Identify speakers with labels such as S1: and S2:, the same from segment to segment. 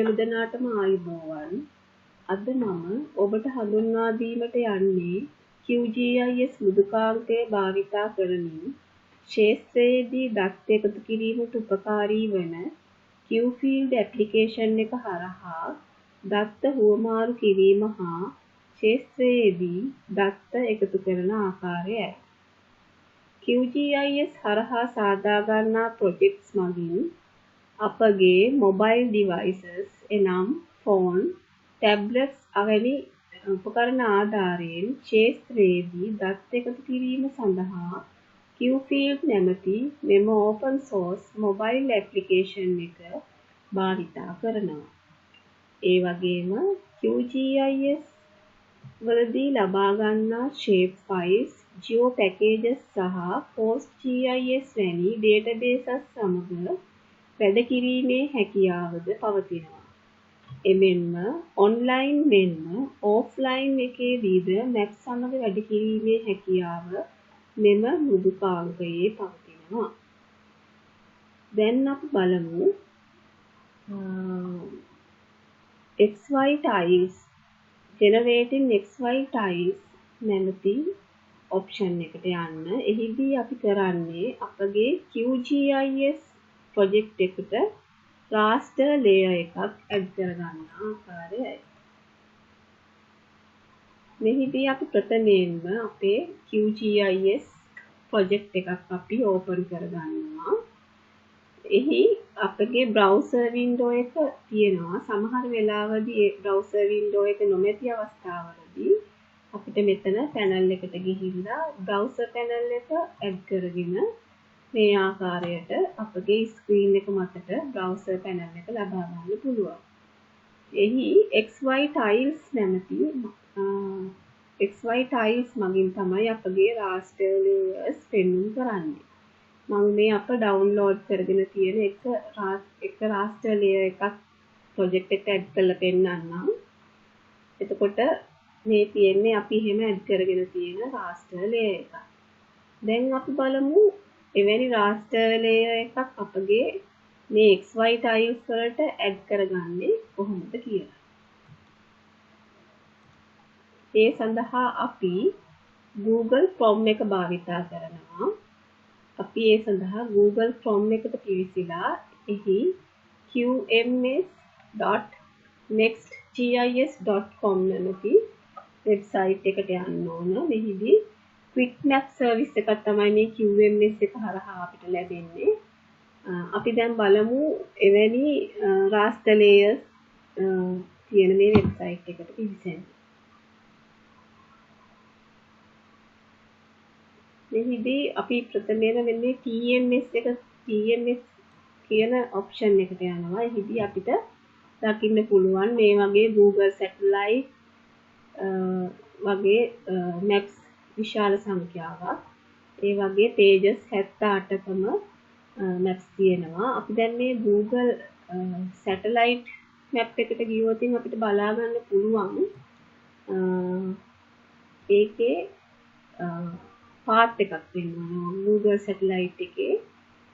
S1: සියලු දෙනාටම ආයුබෝවන්. අද මම ඔබට හඳුන්වා දීමට යන්නේ QGIS මෘදුකාංකය භාවිතා කරමින් ක්ෂේත්‍රයේදී දත් එකතු කිරීමට උපකාරී වන QField ඇප්ලිකේෂන් එක හරහා දත්ත හුවමාරු කිරීම හා ක්ෂේත්‍රයේදී දත්ත එකතු කරන ආකාරයයි. QGIS හරහා සාදා ගන්නා ප්‍රොජෙක්ට්ස් මගින් අපගේ මොබයිල් ඩිවයිසස් එනම් ෆෝන්, ටැබ්ලට්ස් අවැනි උපකරණ ආධාරයෙන් ක්ෂේත්‍රයේදී දත් එකතු කිරීම සඳහා QField නැමැති මෙම ඕපන් සෝස් මොබයිල් ඇප්ලිකේෂන් එක භාවිතා කරනවා. ඒ වගේම QGIS වලදී ලබා ගන්නා shape files, geo packages සහ PostGIS වැනි databases සමග වැඩ කිරීමේ හැකියාවද පවතිනවා. එමෙන්ම ඔන්ලයින් මෙන්ම ඕෆ්ලයින් එකේදීද මැප් සමග වැඩ කිරීමේ හැකියාව මෙම මෘදුකාංකයේ පවතිනවා. දැන් අපි බලමු XY tiles generating XY tiles නැමැති ඔප්ෂන් එකට යන්න. එහිදී අපි කරන්නේ අපගේ QGIS ප්‍රොජෙක්ට් එකට raster layer එකක් ඇඩ් කරගන්න ආකාරයයි. මෙහිදී අපි ප්‍රථමයෙන්ම අපේ QGIS ප්‍රොජෙක්ට් එකක් අපි ඕපන් කරගන්නවා. එහි අපගේ browser window එක තියෙනවා. සමහර වෙලාවදී ඒ browser window එක නොමැති අවස්ථාවලදී අපිට මෙතන panel එකට ගිහිල්ලා browser panel එක ඇඩ් කරගෙන මේ ආකාරයට අපගේ ස්ක්‍රීන් එක මතට browser panel එක ලබා ගන්න පුළුවන්. එහි XY tiles නැමැති XY tiles මගින් තමයි අපගේ raster layers පෙන්වන්න කරන්නේ. මම මේ අප ඩවුන්ලෝඩ් කරගෙන තියෙන එක raster layer එකක් ප්‍රොජෙක්ට් එකට ඇඩ් කරලා පෙන්නන්නම්. එතකොට මේ තියෙන්නේ අපි එහෙම ඇඩ් කරගෙන තියෙන raster layer එක. දැන් අපි බලමු එවැනි raster layer එකක් අපගේ මේ XY tiles වලට ඇඩ් කරගන්නේ කොහොමද කියලා. ඒ සඳහා අපි Google Chrome එක භාවිතා කරනවා. අපි ඒ සඳහා Google Chrome එකට පිවිසිලා එහි qms.nextgis.com නැමැති වෙබ්සයිට් එකට යන්න ඕන. මෙහිදී quick map service එකක් තමයි මේ QMS එක හරහා අපිට ලැබෙන්නේ. අපි දැන් බලමු එවැනි raster layers තියෙන මේ වෙබ්සයිට් එකට පිවිසෙන්න. මෙහිදී අපි ප්‍රථමයෙන් මෙන්න TMS කියන ඔප්ෂන් එකට යනවා. එහිදී අපිට දකින්න පුළුවන් මේ වගේ Google Satellite වගේ maps විශාල සංඛ්‍යාවක්. ඒ වගේ pages 78කම maps තියෙනවා. අපි දැන් මේ Google Satellite map එකට ගියොත් අපිට බලා ගන්න පුළුවන් ඒකේ path එකක් වෙනවා. Google Satellite එකේ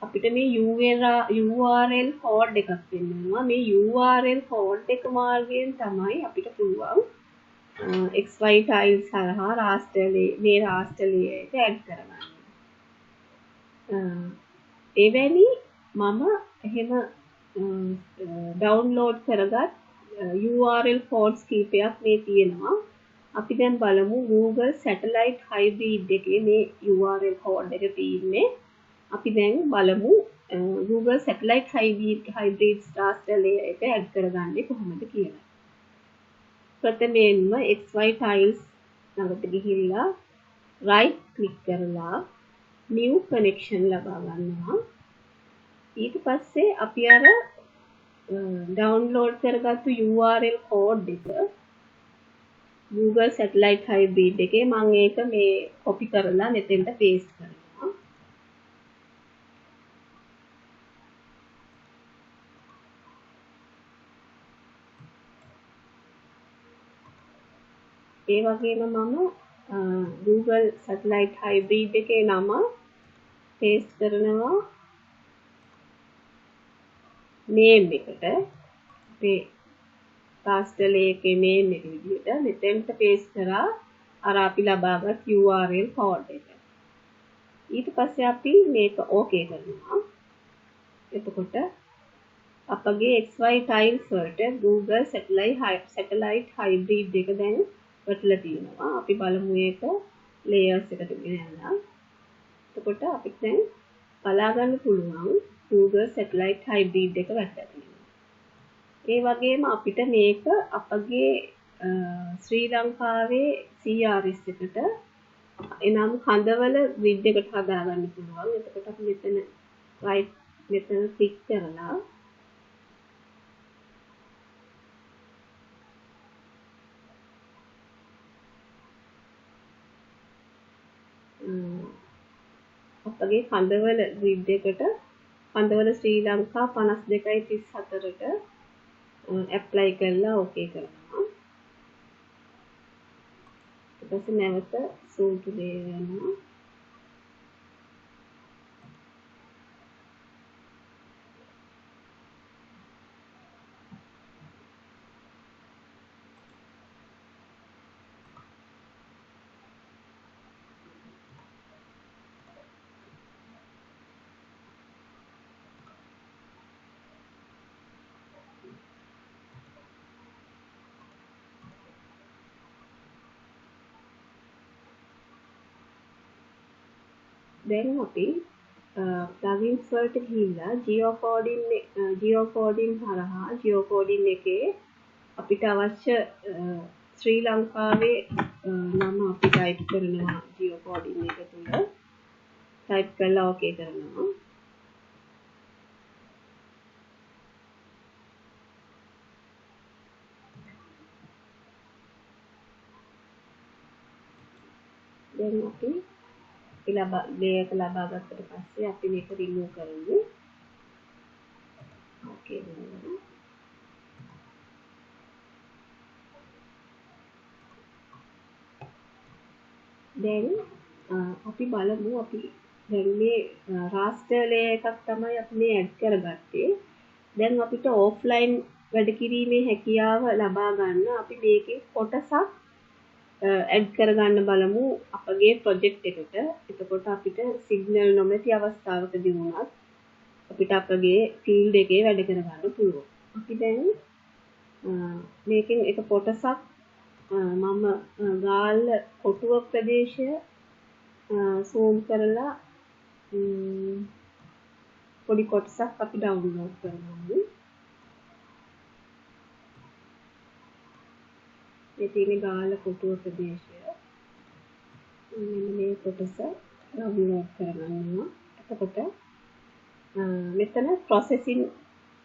S1: අපිට මේ URL code එකක් වෙනවා. මේ URL code එක මාර්ගයෙන් තමයි අපිට පුළුවන් XY tiles හරහා raster layer එක ඇඩ් කරගන්න. එවැනි මම එහෙම ඩවුන්ලෝඩ් කරගත් URL codes කීපයක් මේ තියෙනවා. අපි දැන් බලමු Google Satellite Hybrid එකේ මේ URL code එක තියෙන්නේ. අපි දැන් බලමු Google Satellite Hybrid raster layer එක ඇඩ් කරගන්නේ කොහොමද කියලා. ප්‍රථමයෙන්ම XY tiles ළඟට ගිහිල්ලා right click කරලා new connection ලබා ගන්නවා. ඊට පස්සේ අපි අර ඩවුන්ලෝඩ් කරගත්තු URL code එක Google Satellite Hybrid එකේ මම ඒක මේ copy කරලා මෙතෙන්ට paste කරනවා. ඒ වගේම මම Google Satellite Hybrid එකේ නම paste කරනවා name එකට. අපේ raster එකේ main එක විදිහට මෙතෙන්ට paste කරා අර අපි ලබාගත් URL code එක. ඊට පස්සේ අපි මේක okay කරනවා. එතකොට අපගේ XY tiles වලට Google satellite hybrid එක දැන් වැටලා තියෙනවා. අපි බලමු ඒක layers එකට ගෙනල්ලා. එතකොට අපිට දැන් බලා ගන්න පුළුවන් Google satellite hybrid එක වැටලා තියෙනවා. ඒ වගේම අපිට මේක අපගේ ශ්‍රී ලංකාවේ CRS එකට එනම් කඳවල grid එකට හදා ගන්න පුළුවන්. එතකොට අපි මෙතන right මෙතන click කරලා අපගේ කඳවල grid එකට කඳවල ශ්‍රී ලංකා 52:34ට apply කරලා okay කරනවා. ඊට පස්සේ නැවත zoom to layer යනවා. දැන් අපි plugins වලට ගිහිල්ලා geocoding හරහා geocoding එකේ අපිට අවශ්‍ය ශ්‍රී ලංකාවේ නම අපි type කරනවා geocoding එක තුල type කරලා okay කරනවා. දැන් අපි මේක ලබා ගත්තට පස්සේ අපි මේක remove කරමු. okay වෙනවා. දැන් අපි බලමු අපි දැන් මේ raster layer එකක් තමයි අපි මේ add කරගත්තේ. දැන් අපිට offline වැඩ කිරීමේ හැකියාව ලබා ගන්න අපි මේකේ කොටසක් add කරගන්න බලමු අපගේ project එකට. එතකොට අපිට signal නොමැති අවස්ථාවකදී වුණත් අපිට අපගේ field එකේ වැඩ කරගන්න පුළුවන්. අපි දැන් මේකෙන් එක කොටසක් මම ගාල්ල කොටුව ප්‍රදේශය zoom කරලා පොඩි කොටසක් අපි download කරගමු. මේ තියෙන ගාල්ල කොටුව ප්‍රදේශය මෙන්න මේ කොටස download කරගන්නවා. එතකොට මෙතන processing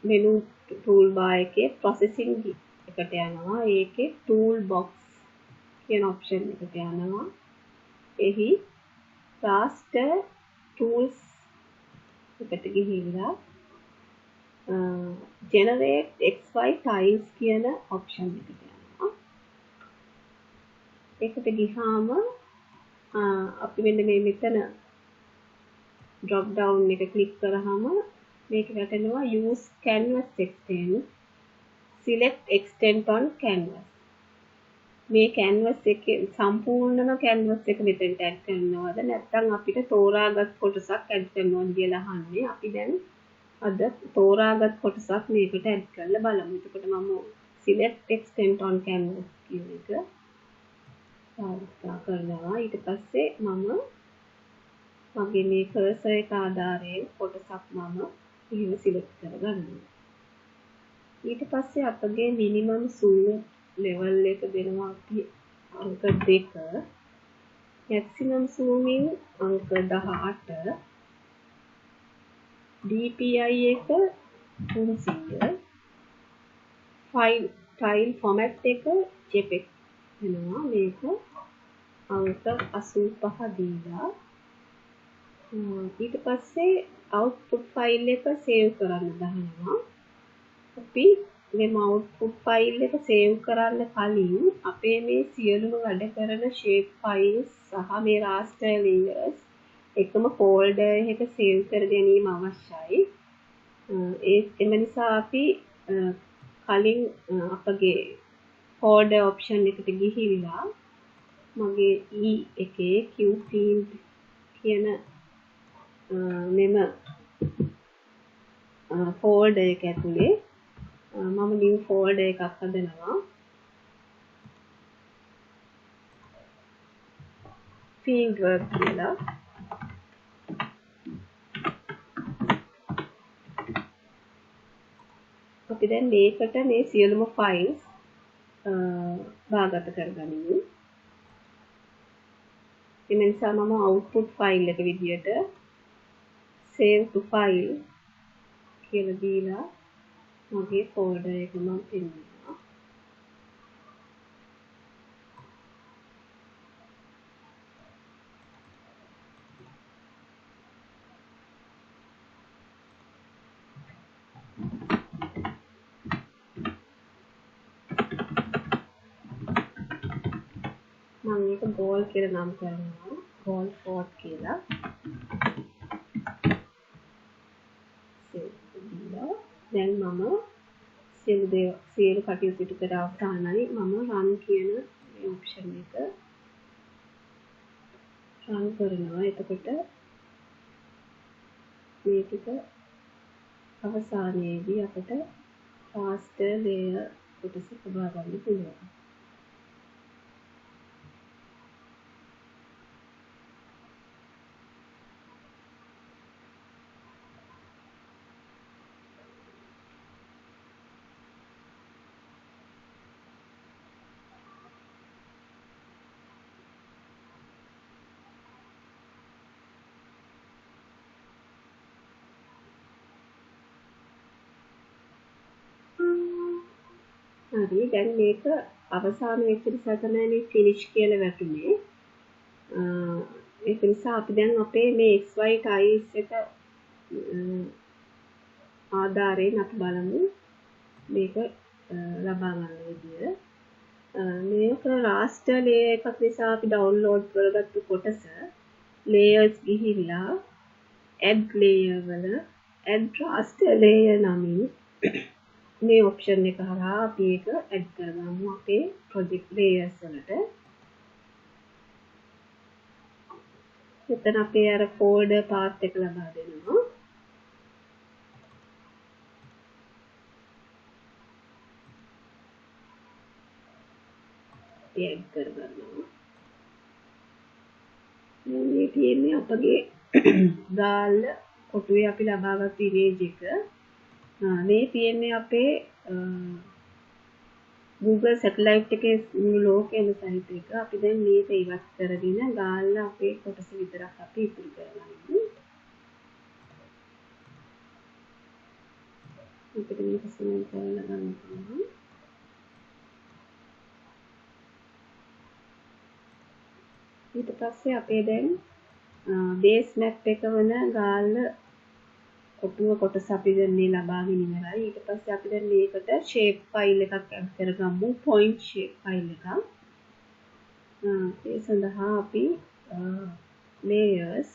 S1: menu toolbar එකේ processing එකට යනවා. ඒකේ toolbox කියන option එකට යනවා. එහි raster tools එකට ගිහිල්ලා generate XY tiles කියන option එකට යනවා. ඒකට ගිහාම අපි මෙන්න මේ මෙතන drop down එක click කරාම මේක වැටෙනවා use canvas extend select extend on canvas. මේ canvas එකේ සම්පූර්ණම canvas එක මෙතෙන්ට add කරනවද නැත්නම් අපිට තෝරාගත් කොටසක් add කරනවද කියලා අහන්නේ. අපි දැන් අද තෝරාගත් කොටසක් මේකට add කරලා බලමු. එතකොට මම select extend on canvas කියන එක පාවිච්චි කරනවා. ඊට පස්සේ මම මගේ මේ cursor එක ආධාරයෙන් කොටසක් මම එහෙම select කරගන්නවා. ඊට පස්සේ අපගේ minimum zoom level එක දෙනවා අපි අංක 2, maximum zooming අංක 18, DPI එක 300, tile format එක JPEG වෙනවා. මේක අංක 85 දීලා ඊට පස්සේ output file එක save කරන්න දානවා. අපි මේ output file එක save කරන්න කලින් අපේ මේ සියලුම වැඩ කරන shape files සහ මේ raster layers එකම folder එකක save කර ගැනීම අවශ්‍යයි. එම නිසා අපි කලින් අපගේ folder option එකට ගිහිල්ලා මගේ E එකේ Q field කියන මෙම folder එක ඇතුලේ මම new folder එකක් හදනවා. field work කියලා. අපි දැන් මේකට මේ සියලුම files බාගත කරගනිමු. ඒ නිසා මම output file එක විදියට save to file කියලා දීලා මගේ folder එක මම පෙන්නනවා. මම මේක goal කියලා නම් කරනවා. goal fort කියලා. දැන් මම සියලු කටයුතු ටික කර අවසానයි මම run කියන මේ option එක run කරනවා. එතකොට මේ ටික අවසානයේදී අපිට raster layer කොටස ලබා ගන්න පුළුවන්. හරි දැන් මේක අවසාන වෙච්ච නිසා තමයි මේ finish කියලා වැටුනේ. ඒක නිසා අපි දැන් අපේ මේ xy tiles එක ආධාරයෙන් අපි බලමු මේක ලබා ගන්න විදිය. මේක raster layer එකක් නිසා අපි download කරගත්තු කොටස layers ගිහිල්ලා add layer වල add raster layer නමින් මේ option එක හරහා අපි ඒක add කරගමු අපේ project layers වලට. මෙතන අපේ අර folder path එක ලබා දෙනවා. add කරගන්නවා. මේ තියෙන්නේ අපගේ ගාල්ල කොටුවේ අපි ලබාගත් image එක. මේ තියෙන්නේ අපේ Google satellite එකේ මුළු ලෝකෙම සහිත එක. අපි දැන් මේක ඉවත් කරගෙන ගාල්ල අපේ කොටස විතරක් අපි ඉතුරු කරගන්නවා. අපිට මේක select කරලා ගන්න පුළුවන්. ඊට පස්සේ අපේ දැන් base map එක වන ගාල්ල කොටුව කොටස අපි දැන් මේ ලබාගෙන ඉවරයි. ඊට පස්සේ අපි දැන් මේකට shape file එකක් add කරගමු. point shape file එකක්. ඒ සඳහා අපි layers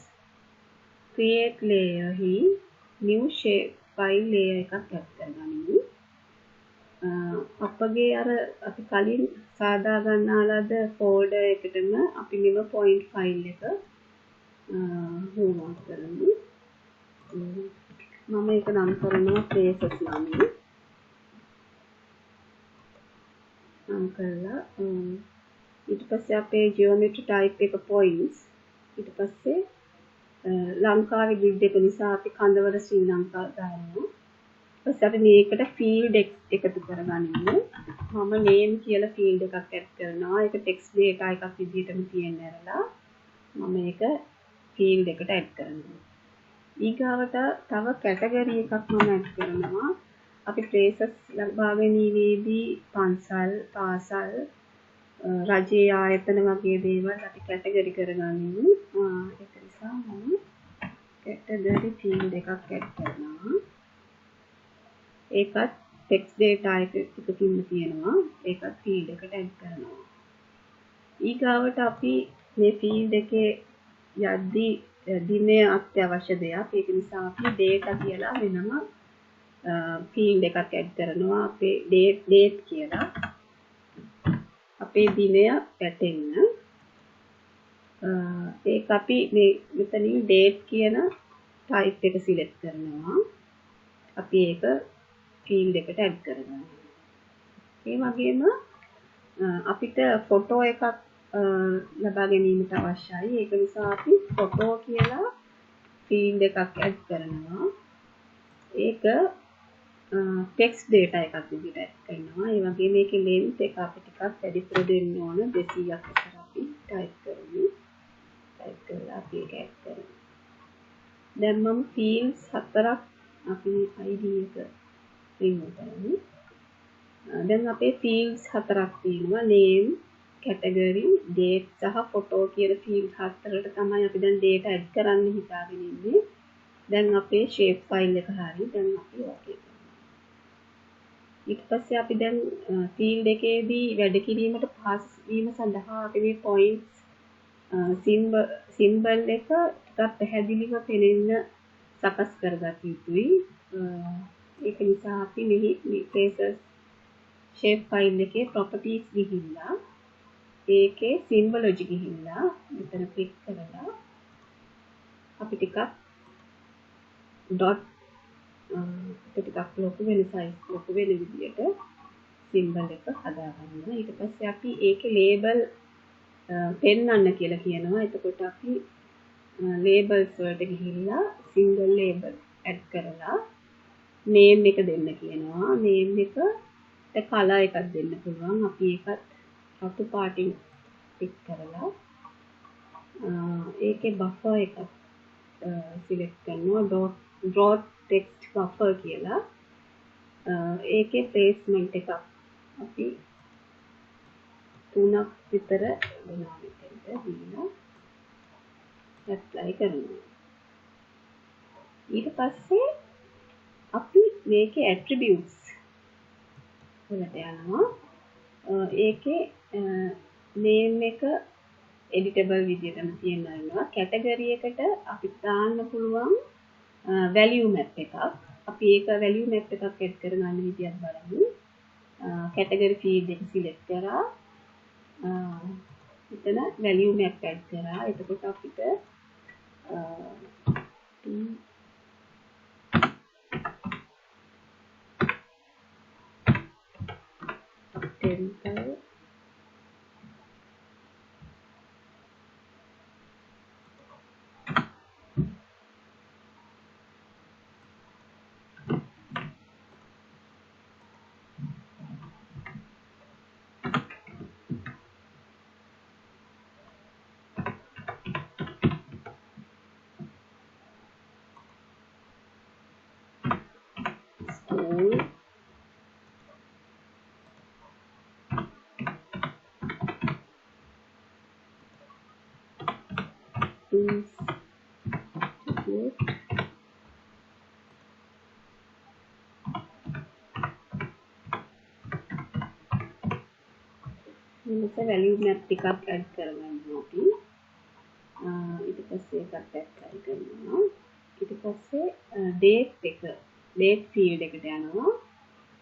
S1: create layer හි new shape file layer එකක් add කරගනිමු. අපගේ අර අපි කලින් සාදා ගන්නාලාද folder එකටම අපි මෙව point file එක හෝමවර්ක් කරමු. මම ඒක නම් කරනවා traces නමින්. නම් කරලා ඊට පස්සේ අපේ geometry type එක points. ඊට පස්සේ ලංකාවේ grid එක නිසා අපි කඳවල ශ්‍රී ලංකා දානවා. ඊපස්සේ අපි මේකට field එකතු කරගනිමු. මම name කියලා field එකක් add කරනවා. ඒක text data එකක් විදිහටම තියෙන්න ඇරලා මම ඒක field එකට add කරනවා. ඊගාවට තව category එකක් මම add කරනවා. අපි traces ලබා ගැනීමේදී පන්සල්, පාසල්, රජයේ ආයතන වගේ දේවල් අපි category කරගනිමු. ඒක නිසා මම category field එකක් add කරනවා. ඒකත් text data එකකින්ම තියෙනවා. ඒකත් field එකට add කරනවා. ඊගාවට අපි මේ field එකේ යද්දී දිනය අත්‍යවශ්‍ය දෙයක්. ඒක නිසා අපි data කියලා වෙනම ෆීල්ඩ් එකක් ඇඩ් කරනවා අපේ date කියලා. අපේ දිනය වැටෙන්න. ඒක අපි මේ මෙතනින් date කියන type එක select කරනවා. අපි ඒක ෆීල්ඩ් එකට ඇඩ් කරගන්නවා. ඒ වගේම අපිට ෆොටෝ එකක් ලබා ගැනීමට අවශ්‍යයි. ඒක නිසා අපි ෆොටෝ කියලා ෆීල්ඩ් එකක් ඇඩ් කරනවා. ඒක ටෙක්ස්ට් data එකක් විදිහට ඇඩ් කරනවා. ඒ වගේම මේකේ length එක අපි ටිකක් වැඩිපුර දෙන්න ඕන 200ක් විතර අපි type කරමු. type කරලා අපි ඒක ඇඩ් කරමු. දැන් මම fields 4ක් අපි ID එක remove කරමු. දැන් අපේ fields 4ක් තියෙනවා. name, category, date සහ photo කියන field 4ට තමයි අපි දැන් data add කරන්න හිතාගෙන ඉන්නේ. දැන් අපේ shape file එක හරි. දැන් අපි okay කරනවා. ඊට පස්සේ අපි දැන් field එකේදී වැඩ කිරීමට පහසු වීම සඳහා අපි මේ points symbol එක ටිකක් පැහැදිලිව පෙනෙන්න සකස් කරගත යුතුයි. ඒක නිසා අපි මෙහි traces shape file එකේ properties ගිහිල්ලා ඒකේ symbology ගිහිල්ලා මෙතන click කරලා අපි ටිකක් dot ටිකක් ලොකු වෙන size ලොකු වෙන විදියට symbol එක හදාගන්න. ඊට පස්සේ අපි ඒකේ label පෙන්වන්න කියලා කියනවා. එතකොට අපි labels වලට ගිහිල්ලා single label add කරලා name එක දෙන්න කියනවා. name එක color එකක් දෙන්න පුළුවන්. අපි ඒකත් රතු පාටින් pick කරලා ඒකේ buffer එකක් select කරනවා. draw text buffer කියලා. ඒකේ placement එකක් අපි 3ක් විතර දෙනවා මෙතෙන්ට දීලා apply කරනවා. ඊට පස්සේ අපි මේකේ attributes වලට යනවා. ඒකේ name එක editable විදිහටම තියනවා. category එකට අපි දාන්න පුළුවන් value map එකක්. අපි ඒක value map එකක් add කරගන්න විදියක් බලමු. category field එක select කරා. එතන value map add කරා. එතකොට අපිට temple school institute මෙලෙස value map ටිකක් add කරගන්නවා අපි. ඊට පස්සේ ඒකත් apply කරනවා. ඊට පස්සේ date field එකට යනවා.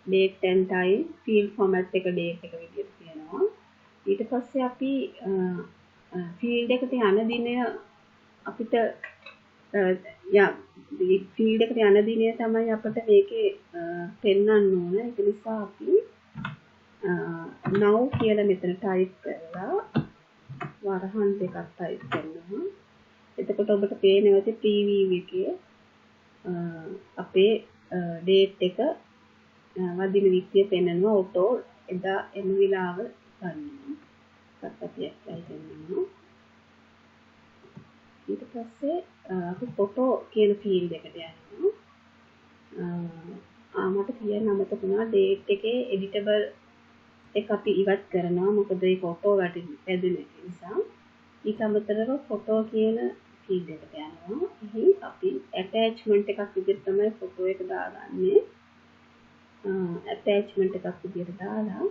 S1: date and time field format එක date එක විදිහට තියෙනවා. ඊට පස්සේ අපි field එකට යන දිනය අපිට field එකට යන දිනය තමයි අපිට මේකේ පෙන්වන්න ඕන. ඒක නිසා අපි now කියලා මෙතන type කරලා වරහන් දෙකක් type කරනවා. එතකොට ඔබට පේනවා ඇති preview එකේ අපේ date එක වදින විදිය පෙන්වනවා. auto එදා එන විලාව ගන්නවා. ඒකත් අපි apply කරනවා. ඊට පස්සේ අපි photo කියන field එකට යනවා. මට කියන්න අමතක වුණා date එකේ editable එක අපි ඉවත් කරනවා. මොකද ඒක auto වැදෙන නිසා. ඊට අමතරව photo කියන field එකට යනවා. එහි අපි attachment එකක් විදිහට තමයි photo එක දාගන්නේ. attachment එකක් විදිහට දාලා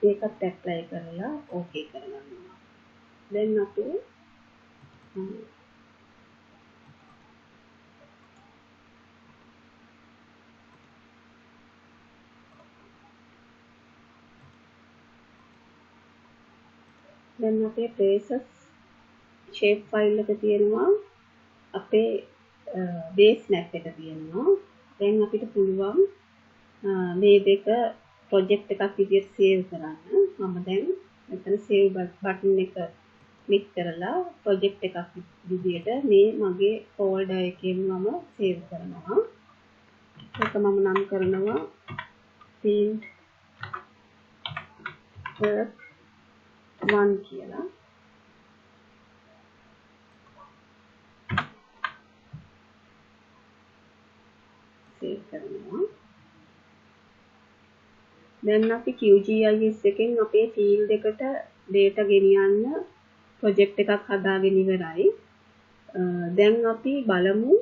S1: ඒකත් apply කරලා okay කරගන්නවා. දැන් අපි දැන් අපේ traces shape file එක තියෙනවා අපේ base map එක තියෙනවා දැන් අපිට පුළුවන් මේ දෙක project එකක් විදිහට save කරන්න මම දැන් මෙතන save button එක click කරලා project එකක් විදිහට මේ මගේ folder එකෙන් මම save කරනවා ඒක මම නම් කරනවා field work 1 කියලා save කරනවා දැන් අපි QGIS එකෙන් අපේ field එකට data ගෙනියන්න project එකක් හදාගෙන ඉවරයි දැන් අපි බලමු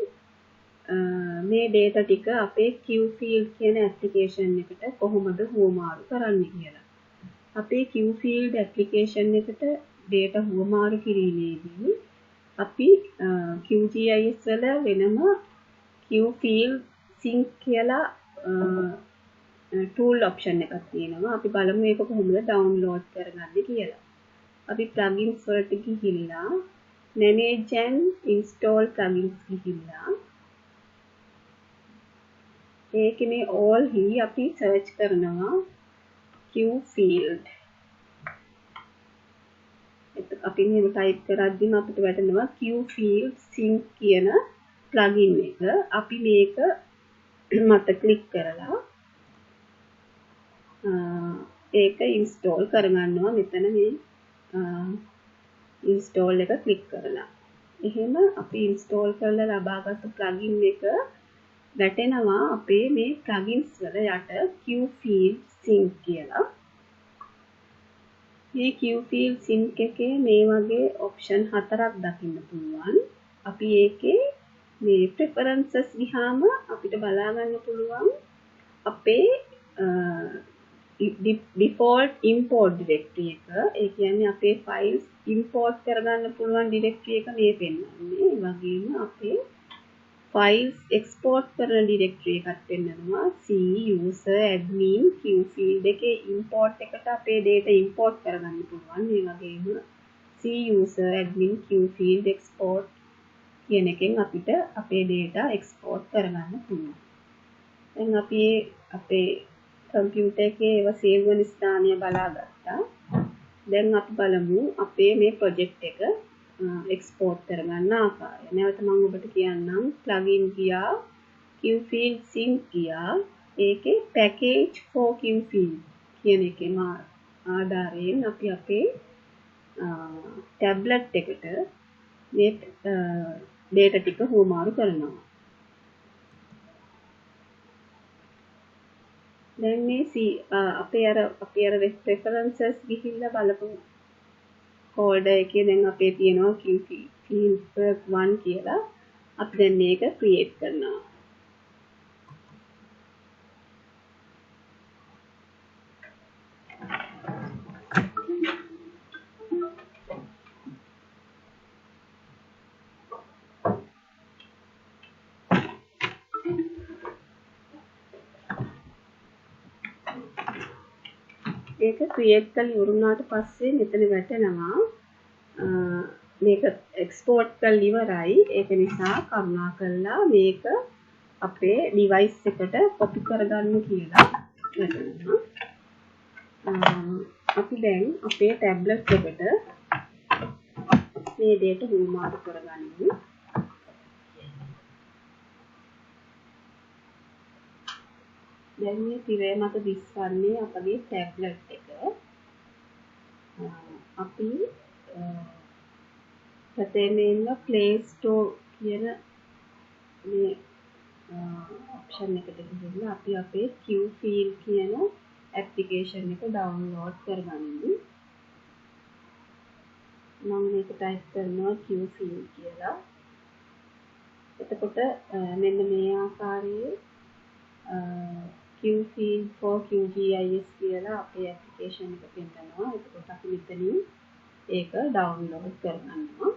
S1: මේ data ටික අපේ QField කියන application එකට කොහොමද හුවමාරු කරන්නේ කියලා අපේ QField application එකට data හුවමාරු කිරීමේදී අපි QGIS වල වෙනම QField sync කියලා tool option එකක් තියෙනවා. අපි බලමු ඒක කොහොමද download කරගන්නේ කියලා. අපි plugins වලට ගිහිල්ලා manage and install plugins ගිහිල්ලා ඒකේ මේ all හි අපි search කරනවා QField අපි මෙහෙම type කරද්දිම අපිට වැටෙනවා QField sync කියන plugin එක. අපි මේක මත click කරලා ඒක install කරගන්නවා මෙතන මේ install එක click කරලා. එහෙම අපි install කරලා ලබාගත් plugin එක වැටෙනවා අපේ මේ plugins වල යට QField sync කියලා. මේ QField sync එකේ මේ වගේ option 4ක් දකින්න පුළුවන්. අපි ඒකේ මේ preferences ගියාම අපිට බලා ගන්න පුළුවන් අපේ default import directory එක. ඒ කියන්නේ අපේ files import කරගන්න පුළුවන් directory එක මේ පෙන්වන්නේ. ඒ වගේම අපේ files export කරන directory එකක් පෙන්වනවා. C user admin QField එකේ import එකට අපේ data import කරගන්න පුළුවන්. ඒ වගේම C user admin QField export කියන එකෙන් අපිට අපේ data export කරගන්න පුළුවන්. දැන් අපි අපේ computer එකේ ඒවා save වෙන ස්ථානය බලාගත්තා. දැන් අපි බලමු අපේ මේ project එක export කරගන්න ආකාරය. නැවත මම ඔබට කියන්නම් plugin ගියා QField sync ගියා ඒකේ package for QField කියන එකේම ආධාරයෙන් අපි අපේ tablet එකට මේ data ටික හුවමාරු කරනවා. දැන් මේ අපේ අර references ගිහිල්ලා බලපු folder එකේ දැන් අපේ තියෙනවා QField work 1 කියලා. අපි දැන් මේක create කරනවා. ඒක create කරලා ඉවරුනාට පස්සේ මෙතන වැටෙනවා මේක export කරලා ඉවරයි ඒක නිසා කරුණාකරලා මේක අපේ device එකට copy කරගන්න කියලා වැටෙනවා අපි දැන් අපේ tablet එකට මේ data හුවමාරු කරගනිමු දැන් මේ තිරය මත දිස්වන්නේ අපගේ tablet එක අපි ප්‍රථමයෙන්ම Play Store කියන මේ option එකට ගිහිල්ලා අපි අපේ QField කියන application එක download කරගනිමු මම මේක type කරනවා QField කියලා එතකොට මෙන්න මේ ආකාරයේ QField for QGIS කියලා අපේ application එක පෙන්නනවා. එතකොට අපි මෙතනින් ඒක ඩවුන්ලෝඩ් කරගන්නවා.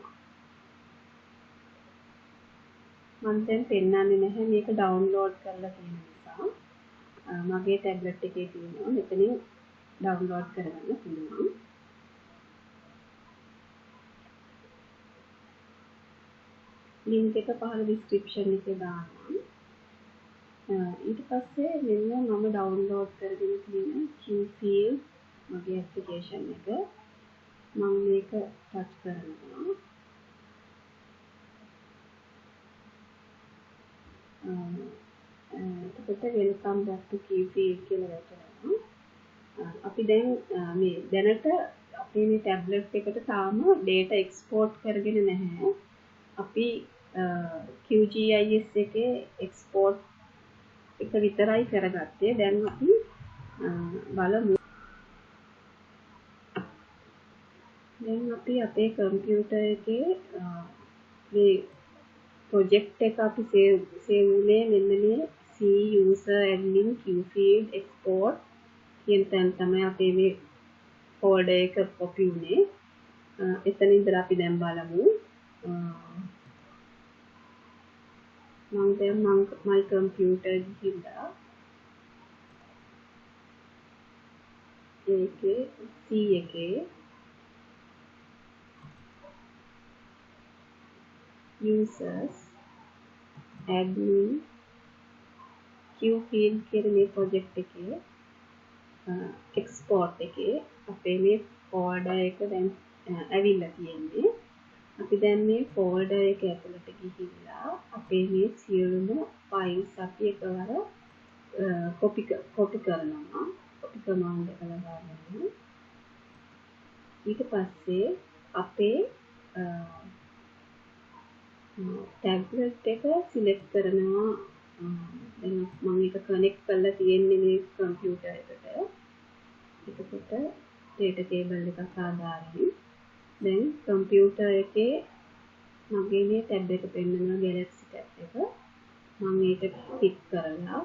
S1: මම දැන් පෙන්නන්නේ නැහැ මේක ඩවුන්ලෝඩ් කරලා තියෙන නිසා. මගේ ටැබ්ලට් එකේ තියෙනවා. මෙතනින් ඩවුන්ලෝඩ් කරගන්න පුළුවන්. ලින්ක් එක පහළ ඩිස්ක්‍රිප්ෂන් එකේ දානවා. ඊට පස්සේ මෙන්න මම ඩවුන්ලෝඩ් කරගෙන තියෙන QField මගේ ඇප්ලිකේෂන් එක මම මේක ටච් කරනවා. එතකොට වෙල්කම් බැක් ටු QField කියලා වැටෙනවා. අපි දැන් මේ දැනට අපේ මේ ටැබ්ලට් එකට තාම data export කරගෙන නැහැ. අපි QGIS එකේ export එක විතරයි කරගත්තේ. දැන් අපි බලමු. දැන් අපි අපේ කම්පියුටර් එකේ මේ ප්‍රොජෙක්ට් එක අපි සේව් උනේ මෙන්න මේ C user admin QField export කියන තැන තමයි අපේ මේ ෆෝල්ඩර් එක කොපි උනේ. එතන ඉඳලා අපි දැන් බලමු. මම දැන් my computer ගිහිල්ලා ඒකේ C එකේ users admin QField කියන මේ ප්‍රොජෙක්ට් එකේ export එකේ අපේ මේ ෆෝල්ඩර් එක දැන් ඇවිල්ලා තියෙන්නේ. අපි දැන් මේ ෆෝල්ඩර් එක ඇතුළට ගිහිල්ලා අපේ මේ සියලුම ෆයිල්ස් අපි එකවර කොපි කරනවා. කොපි කමාන්ඩ් එක ලබාගන්න. ඊට පස්සේ අපේ ටැබ්ලට් එක සිලෙක්ට් කරනවා. දැන් මම ඒක කනෙක්ට් කරලා තියෙන්නේ මේ කම්පියුටර් එකට. එතකොට data cable එකක් ආදාරයි. දැන් කම්පියුටර් එකේ මගේ මේ ටැබ් එක පෙන්නනවා Galaxy ටැබ් එක. මම ඒක ක්ලික් කරලා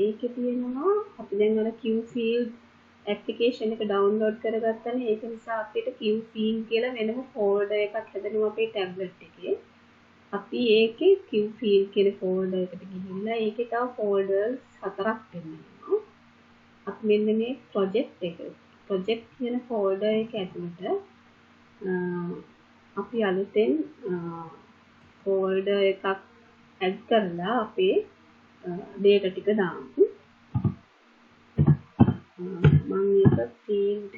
S1: ඒකේ තියෙනවා අපි දැන් අර QField ඇප්ලිකේෂන් එක ඩවුන්ලෝඩ් කරගත්තනේ. ඒක නිසා අපිට QField කියලා වෙනම ෆෝල්ඩර් එකක් හදනවා අපේ ටැබ්ලට් එකේ. අපි ඒකේ QField කියන ෆෝල්ඩර් එකට ගිහිල්ලා ඒකේ තව ෆෝල්ඩර්ස් 4ක් පෙන්නනවා. අපි මෙන්න මේ ප්‍රොජෙක්ට් කියන ෆෝල්ඩර් එක ඇතුළට අපි අලුතෙන් ෆෝල්ඩර් එකක් ඇඩ් කරලා අපේ data ටික දාමු. මම ඒක field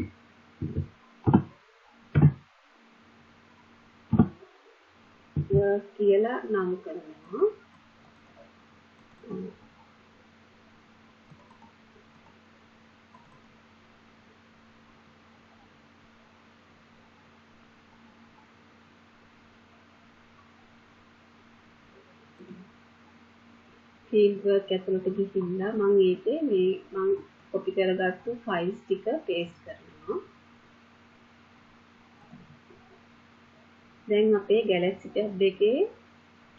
S1: work කියලා නම් කරනවා. field work ඇතුළට ගිහිල්ලා මම ඒකේ මේ මම copy කරගත්තු files ටික paste කරනවා. දැන් අපේ Galaxy tab එකේ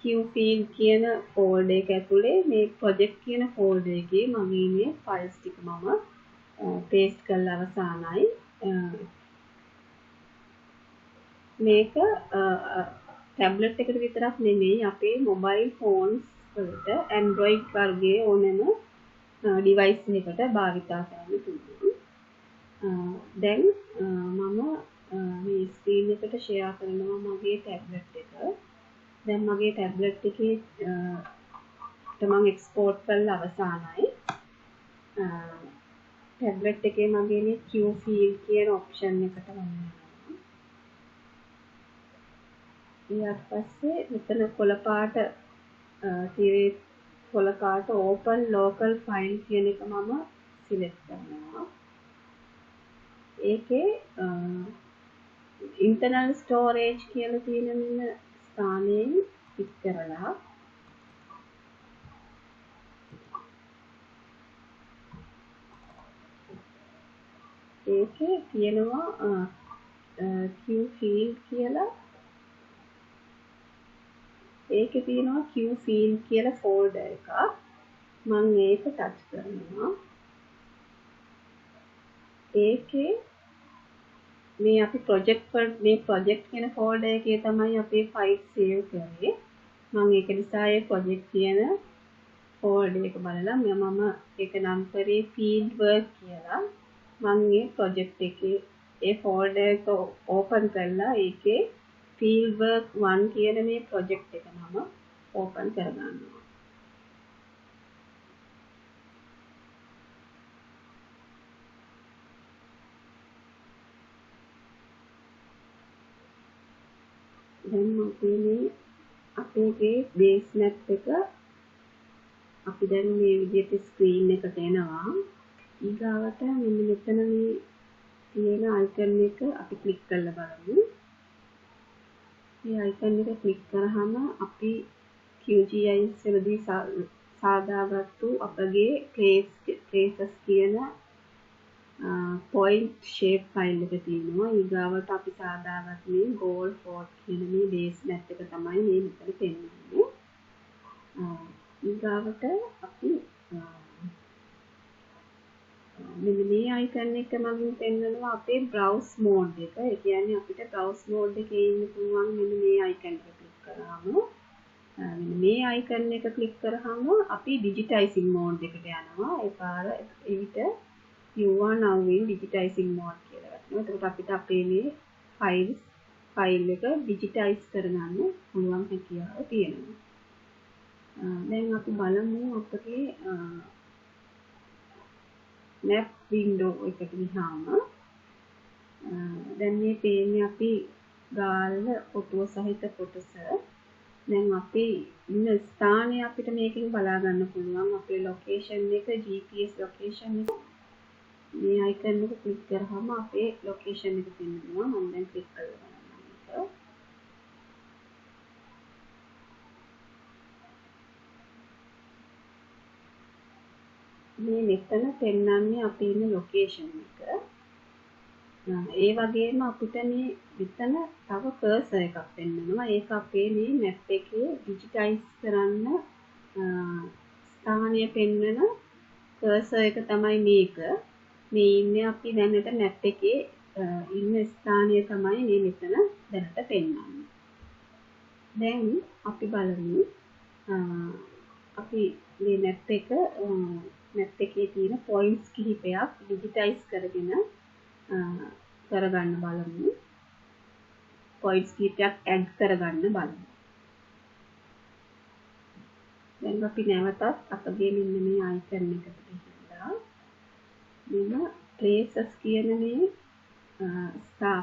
S1: QField කියන folder එක ඇතුලේ මේ project කියන folder එකේ මගේ මේ files ටික මම paste කරලා අවසానයි. මේක tablet එකට විතරක් නෙමෙයි අපේ mobile phones වලට Android වර්ගයේ ඕනෑම device එකකට භාවිතා කරන්න පුළුවන්. දැන් මම මේ ස්ක්‍රීන් එකට share කරනවා මගේ tablet එක. දැන් මගේ tablet එකේ මම export කරලා අවසానයි. tablet එකේ මගේ මේ QField කියන option එකට මම යනවා. ඊට පස්සේ මෙතන කොළ පාට කොළ පාට open local file කියන එක මම select කරනවා. ඒකේ internal storage කියලා තියෙන මෙන්න ස්ථානයෙන් ක්ලික් කරලා ඒකේ තියෙනවා QField කියලා ඒකේ තියෙනවා QField කියලා folder එකක්. මම ඒක ටච් කරනවා. ඒකේ මේ අපි ප්‍රොජෙක්ට් කියන ෆෝල්ඩර් එකේ තමයි අපේ ෆයිල් සේව් කරේ. මම ඒක නිසා ඒ ප්‍රොජෙක්ට් කියන ෆෝල්ඩර් එක බලලා මම ඒක නම් කරේ ෆීල්ඩ් වර්ක් කියලා. මම මේ ප්‍රොජෙක්ට් එකේ ඒ ෆෝල්ඩර් එක ඕපන් කරලා ඒකේ ෆීල්ඩ් වර්ක් 1 කියන මේ ප්‍රොජෙක්ට් එක මම ඕපන් කරගන්නවා. දැන් අපේ බේස් මැප් එක අපි දැන් මේ විදිහට ස්ක්‍රීන් එකට එනවා. ඊගාවට මෙන්න මෙතන මේ තියෙන අයිකන් එක අපි ක්ලික් කරලා බලමු. මේ අයිකන් එක ක්ලික් කරාම අපි QGIS වලදී සාදාගත්තු අපගේ places කියන point shape file එක තියෙනවා. ඊගාවට අපි සාදාගත් මේ goal fort කියන මේ base map එක තමයි මේ මෙතන පෙන්වන්නේ. ඊගාවට අපි මෙන්න මේ icon එක මගින් පෙන්වනවා අපේ browse mode එක. ඒ කියන්නේ අපිට browse mode එකේ ඉන්න පුළුවන් මෙන්න මේ icon එක ක්ලික් කරාම මෙන්න මේ icon එක ක්ලික් කරාම අපි digitizing mode එකට යනවා. ඒ පාර ඊට you are now in digitizing mode කියලා ගන්නවා. එතකොට අපිට අපේ මේ ෆයිල් එක digitize කරගන්න පුළුවන් හැකියාව තියෙනවා. දැන් අපි බලමු අපගේ map window එකට ගියාම දැන් මේ පේන්නේ අපි ගාල්ල ෆොටෝ සහිත කොටස. දැන් අපි ඉන්න ස්ථානය අපිට මේකෙන් බලා ගන්න පුළුවන්. අපේ ලොකේෂන් එක GPS ලොකේෂන් එක මේ icon එක ක්ලික් කරාම අපේ ලොකේෂන් එක පෙන්වනවා. මම දැන් ක්ලික් කරලා බලන්න මේක. මේ මෙතන පෙන්වන්නේ අපි ඉන්න ලොකේෂන් එක. ඒ වගේම අපිට මේ මෙතන තව කර්සර් එකක් පෙන්වනවා. ඒක අපේ මේ මැප් එකේ ඩිජිටයිස් කරන්න ස්ථානය පෙන්වන කර්සර් එක තමයි මේක. මේ ඉන්නේ අපි දැනට මැප් එකේ ඉන්න ස්ථානය තමයි මේ මෙතන දැනට පෙන්වන්නේ. දැන් අපි බලමු අපි මේ මැප් එකේ තියෙන පොයින්ට්ස් කිහිපයක් ඩිජිටයිස් කරගෙන කරගන්න බලමු. පොයින්ට්ස් කිහිපයක් ඇඩ් කරගන්න බලමු. දැන් අපි නැවතත් අපගේ මෙන්න මේ icon එකට ගිහිල්ලා මෙන්න places කියන මේ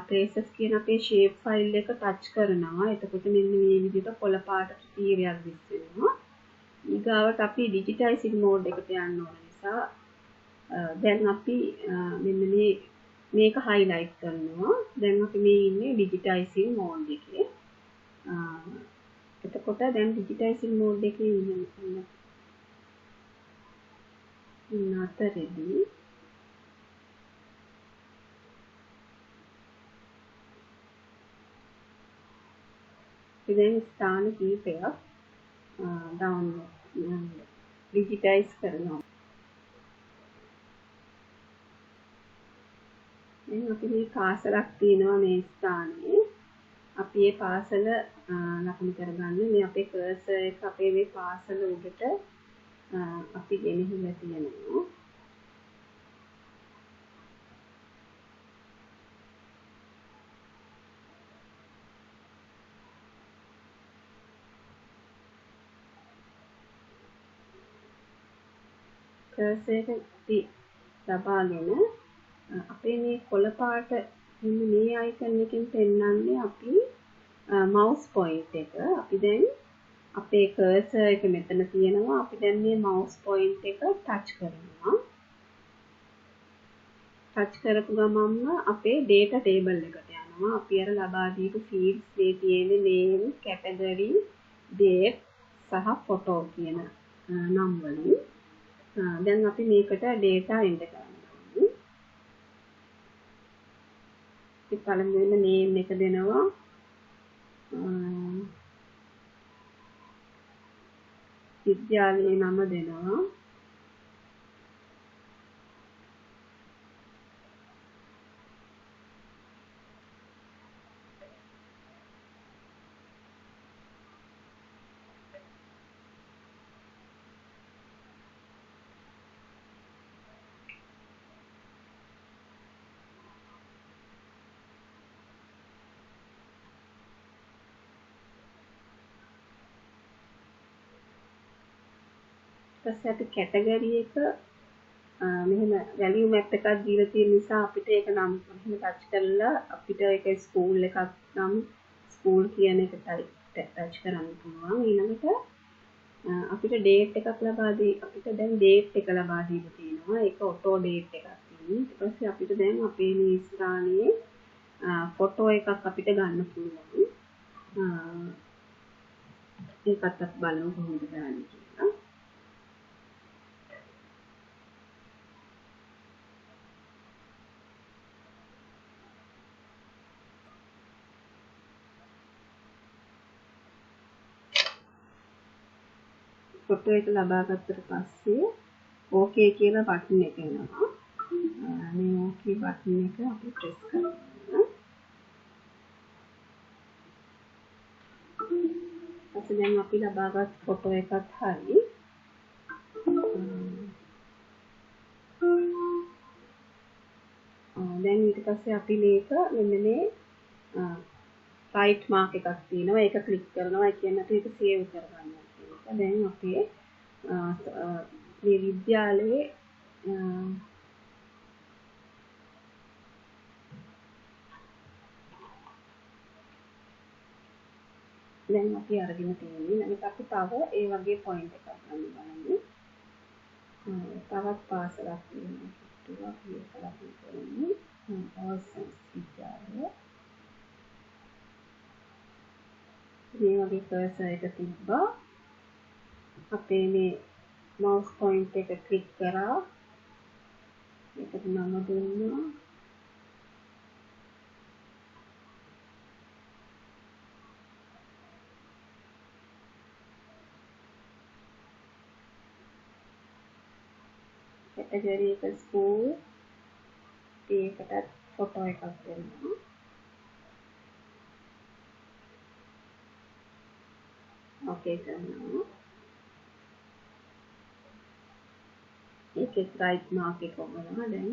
S1: places කියන අපේ shape file එක touch කරනවා. එතකොට මෙන්න මේ විදිහට කොළ පාට තීරයක් දිස් වෙනවා. ඊගාවට අපි digitizing mode එකට යන්න ඕන නිසා දැන් අපි මෙන්න මේක highlight කරනවා. දැන් අපි මේ ඉන්නේ digitizing mode එකේ. එතකොට දැන් digitizing mode එකේ ඉන්න අතරේදී දැන් ස්ථාන කිහිපයක් digitize කරනවා. දැන් අපි මේ පාසලක් තියෙනවා මේ ස්ථානයේ. අපි මේ පාසල ලකුණු කරගන්න මේ අපේ කර්සර් එක අපේ මේ පාසල උඩට අපි ගෙනහිල්ලා තියෙනවා. කර්සර් එක ලබාගෙන අපේ මේ කොළ පාට මෙන්න මේ icon එකෙන් පෙන්වන්නේ අපි mouse point එක. අපි දැන් අපේ කර්සර් එක මෙතන තියෙනවා. අපි දැන් මේ mouse point එක touch කරනවා. touch කරපු ගමන්ම අපේ data table එකට යනවා. අපි අර ලබා දීපු fields මේ තියෙන name, category, date සහ photo කියන නම් වලින් දැන් අපි මේකට data enter කරනවා. අපි පළමුවෙන්ම name එක දෙනවා. විද්‍යාලයේ නම දෙනවා. පස්සේ අපි කැටගරි එක මෙහෙම වැලියු මැප් එකක් දීලා තියෙන නිසා අපිට ඒක නම් මෙහෙම ටච් කරලා අපිට ඒක ස්කූල් එකක් නම් ස්කූල් කියන එක ටච් කරන්න පුළුවන්. ඊළඟට අපිට ඩේට් එකක් ලබා දී අපිට දැන් ඩේට් එක ලබා දීලා තියෙනවා. ඒක ඔටෝ ඩේට් එකක් තියෙනවා. ඊට පස්සේ අපිට දැන් අපේ මේ ස්ථානයේ ෆොටෝ එකක් අපිට ගන්න පුළුවන්. ඒකත් අපි බලමු කොහොමද කරන්නේ කියලා. ෆොටෝ එක ලබා ගත්තට පස්සේ ඕකේ කියලා බටන් එක එනවා. මේ ඕකේ බටන් එක අපි ප්‍රෙස් කරනවා. ඊට දැන් අපි ලබාගත් ෆොටෝ එකත් හරි. දැන් ඊට පස්සේ අපි මේක මෙන්න මේ රයිට් මාක් එකක් තියෙනවා. ඒක ක්ලික් කරනවා. ඒ කියන්නේ අපි ඒක සේව් කරගන්නවා කියන එක. දැන් අපේ මේ විද්‍යාලයේ දැන් අපි අරගෙන තියෙන්නේ. ඊළඟට අපි තව ඒ වගේ පොයින්ට් එකක් ගන්න බලමු. තවත් පාසලක් තියෙනවා. කිට්ටුවක් විකලා තියෙන්නේ. අවසන් විද්‍යාලය. මේ වගේ කර්සර් එක තිබ්බා. අපේ මේ මවුස් පොයින්ට් එක ක්ලික් කරා. ඒකට නම දුන්නා. කැටගරි එක ස්කූල්. ඒකටත් ෆොටෝ එකක් දෙනවා. ඕකේ කරනවා. ඒකේ රයිට් මාක් එක ඔබනවා. දැන්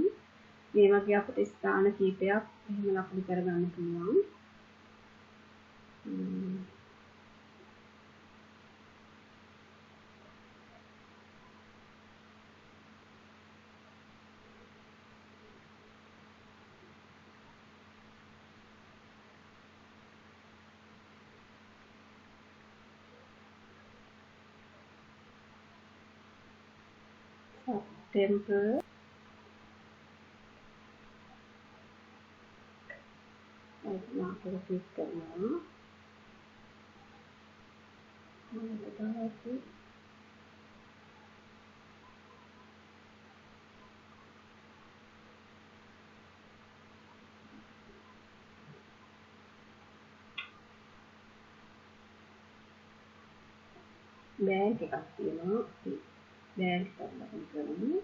S1: මේ වගේ අපිට ස්ථාන කීපයක් එහෙම ලකුණු කරගන්න පුළුවන්. සැප්තැම්බර් මාක් එක ක්ලික් කරනවා. බෑග් එකක් තියෙනවා. බෑග් එකක් ලබන කරමු.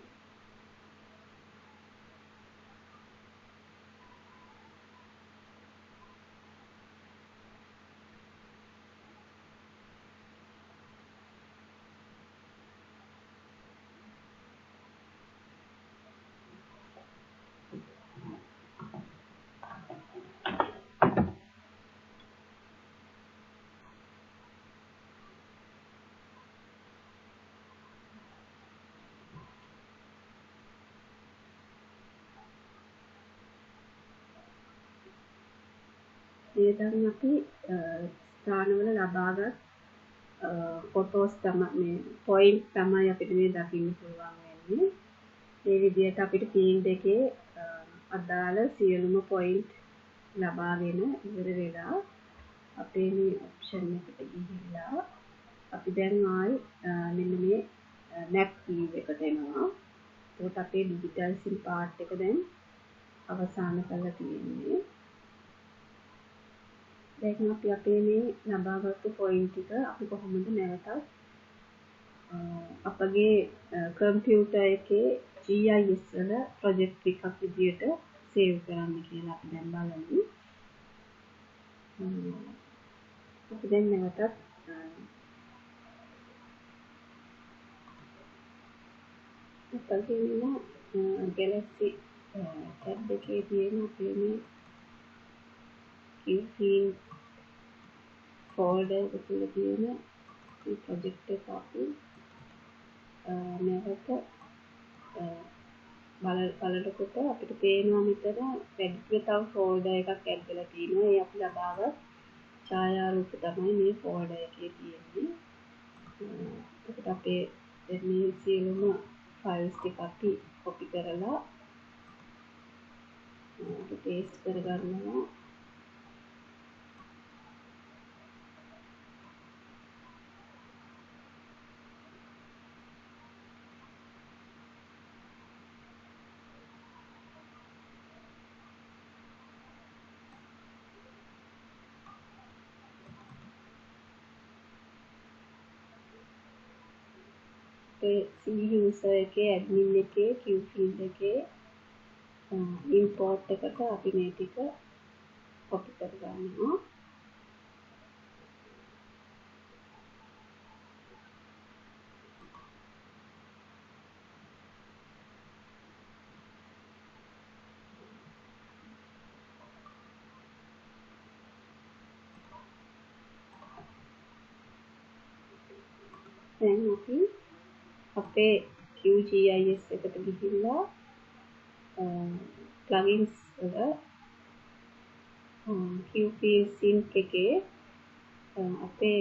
S1: මේ දැන් අපි ස්ථානවල ලබාගත් ෆොටෝස් තමයි මේ පොයින්ට් තමයි අපිට මේ දකින්න පුළුවන් වෙන්නේ. මේ විදිහට අපිට ෆීල්ඩ් එකේ අදාළ සියලුම පොයින්ට් ලබාගෙන ඉවර වෙලා අපේ මේ ඔප්ෂන් එකට ගිහිල්ලා අපි දැන් ආයි මෙන්න මේ මැප් view එකට එනවා. ඒකට අපේ ඩිජිටල් සිම් පාර්ට් එක දැන් අවසන් කරලා තියෙන්නේ. දැන් අපි අපේ මේ ලබාගත්තු පොයින්ට් ටික අපි කොහොමද නැවතත් අපගේ කම්පියුටර් එකේ GIS වල ප්‍රොජෙක්ට් එකක් විදියට සේව් කරන්න කියලා අපි දැන් බලමු. අපි දැන් නැවතත් අපගේ Galaxy tab එකේ තියෙන අපේ මේ field folder එක තුල තියෙන මේ project එක අපි නැවත බලනකොට අපිට පේනවා මෙතන වැඩිපුර තව ෆෝල්ඩර් එකක් ඇඩ් වෙලා තියෙනවා. ඒ අපි ලබාව ඡායාරූප තමයි මේ ෆෝල්ඩර් එකේ තියෙන්නේ. එතකොට අපේ මේ සියලුම ෆයිල්ස් ටික අපි කොපි කරලා පේස්ට් කරගන්නවා. C user එකේ admin එකේ Qfield එකේ import එකට අපි මේ ටික copy කරගන්නවා. දැන් අපි අපේ QGIS එකට ගිහිල්ලා plugins වල Qfield sync එකේ අපේ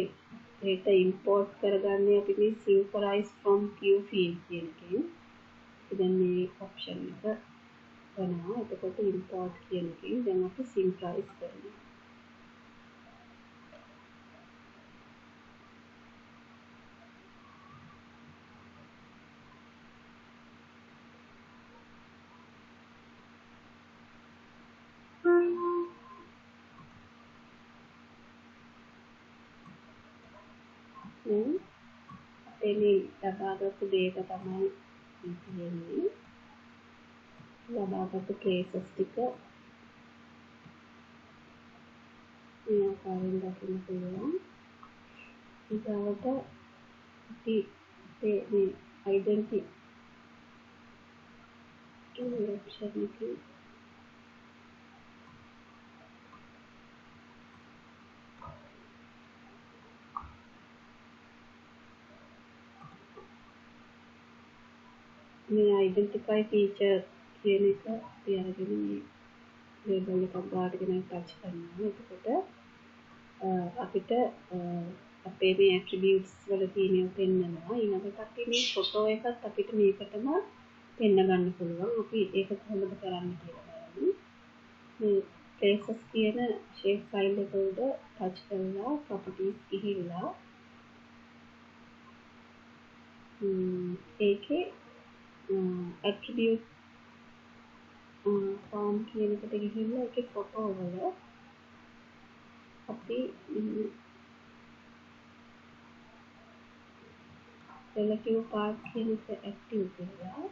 S1: data import කරගන්නේ අපි මේ synchronize from Qfield කියන එකෙන්. දැන් මේ option එක කරනවා. එතකොට import කියන එකෙන් දැන් අපි synchronize කරනවා. මේ ලබාගත්තු data තමයි තියෙන්නේ. ලබාගත්තු cases ටික මේ ආකාරයෙන් දකින්න පුළුවන්. ඊගොල්ලන්ට අපි මේ identity කියන option එකේ මේ identify feature කියන එක අපි අරගෙන මේ label එකක් ගාගෙන touch කරනවා. එතකොට අපිට අපේ මේ attributes වල තියෙන පෙන්නනවා. ඊළඟට අපි මේ photo එකත් අපිට මේකටම පෙන්න ගන්න පුළුවන්. අපි ඒක කොහොමද කරන්න කියලා බලමු. මේ traces කියන shape file එක උඩ touch කරලා properties ගිහිල්ලා ඒකේ attribute form කියන එකට ගිහිල්ලා ඒකේ photo වල අපි relative path කියන එක active කරලා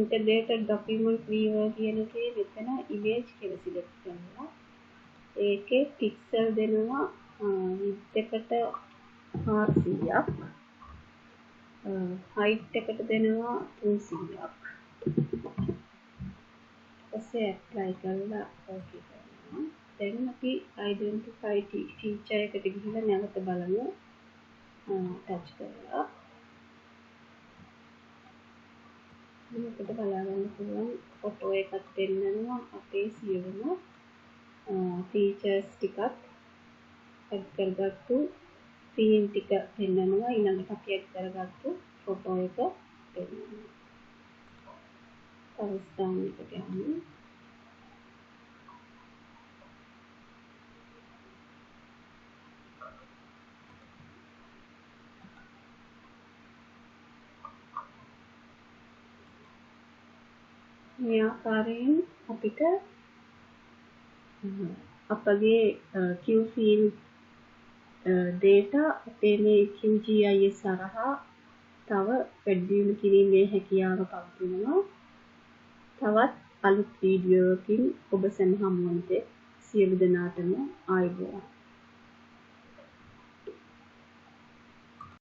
S1: integrated document viewer කියන එකේ මෙතන image කියලා select කරනවා. ඒකේ pixel දෙනවා width එකට 400ක් height එකට දෙනවා 300ක්. ඊපස්සේ apply කරලා okay කරනවා. දැන් අපි identify feature එකට ගිහිල්ලා නැවත බලමු. touch කරලා මේකට බලා ගන්න පුළුවන් photo එකක් දෙන්නවා. අපේ සියලුම features ටිකත් add කරගත්තු theme ටික දෙන්නවා. ඊළඟට අපි add කරගත්තු photo එක දෙන්නවා. අවස්ථාන එකට යමු. මේ ආකාරයෙන් අපිට අපගේ Qfield data අපේ මේ QGIS හරහා තව වැඩිදියුණු කිරීමේ හැකියාව පවතිනවා. තවත් අලුත් වීඩියෝකින් ඔබ සැම හමුවන්ට සියලු දෙනාටම ආයුබෝවන්.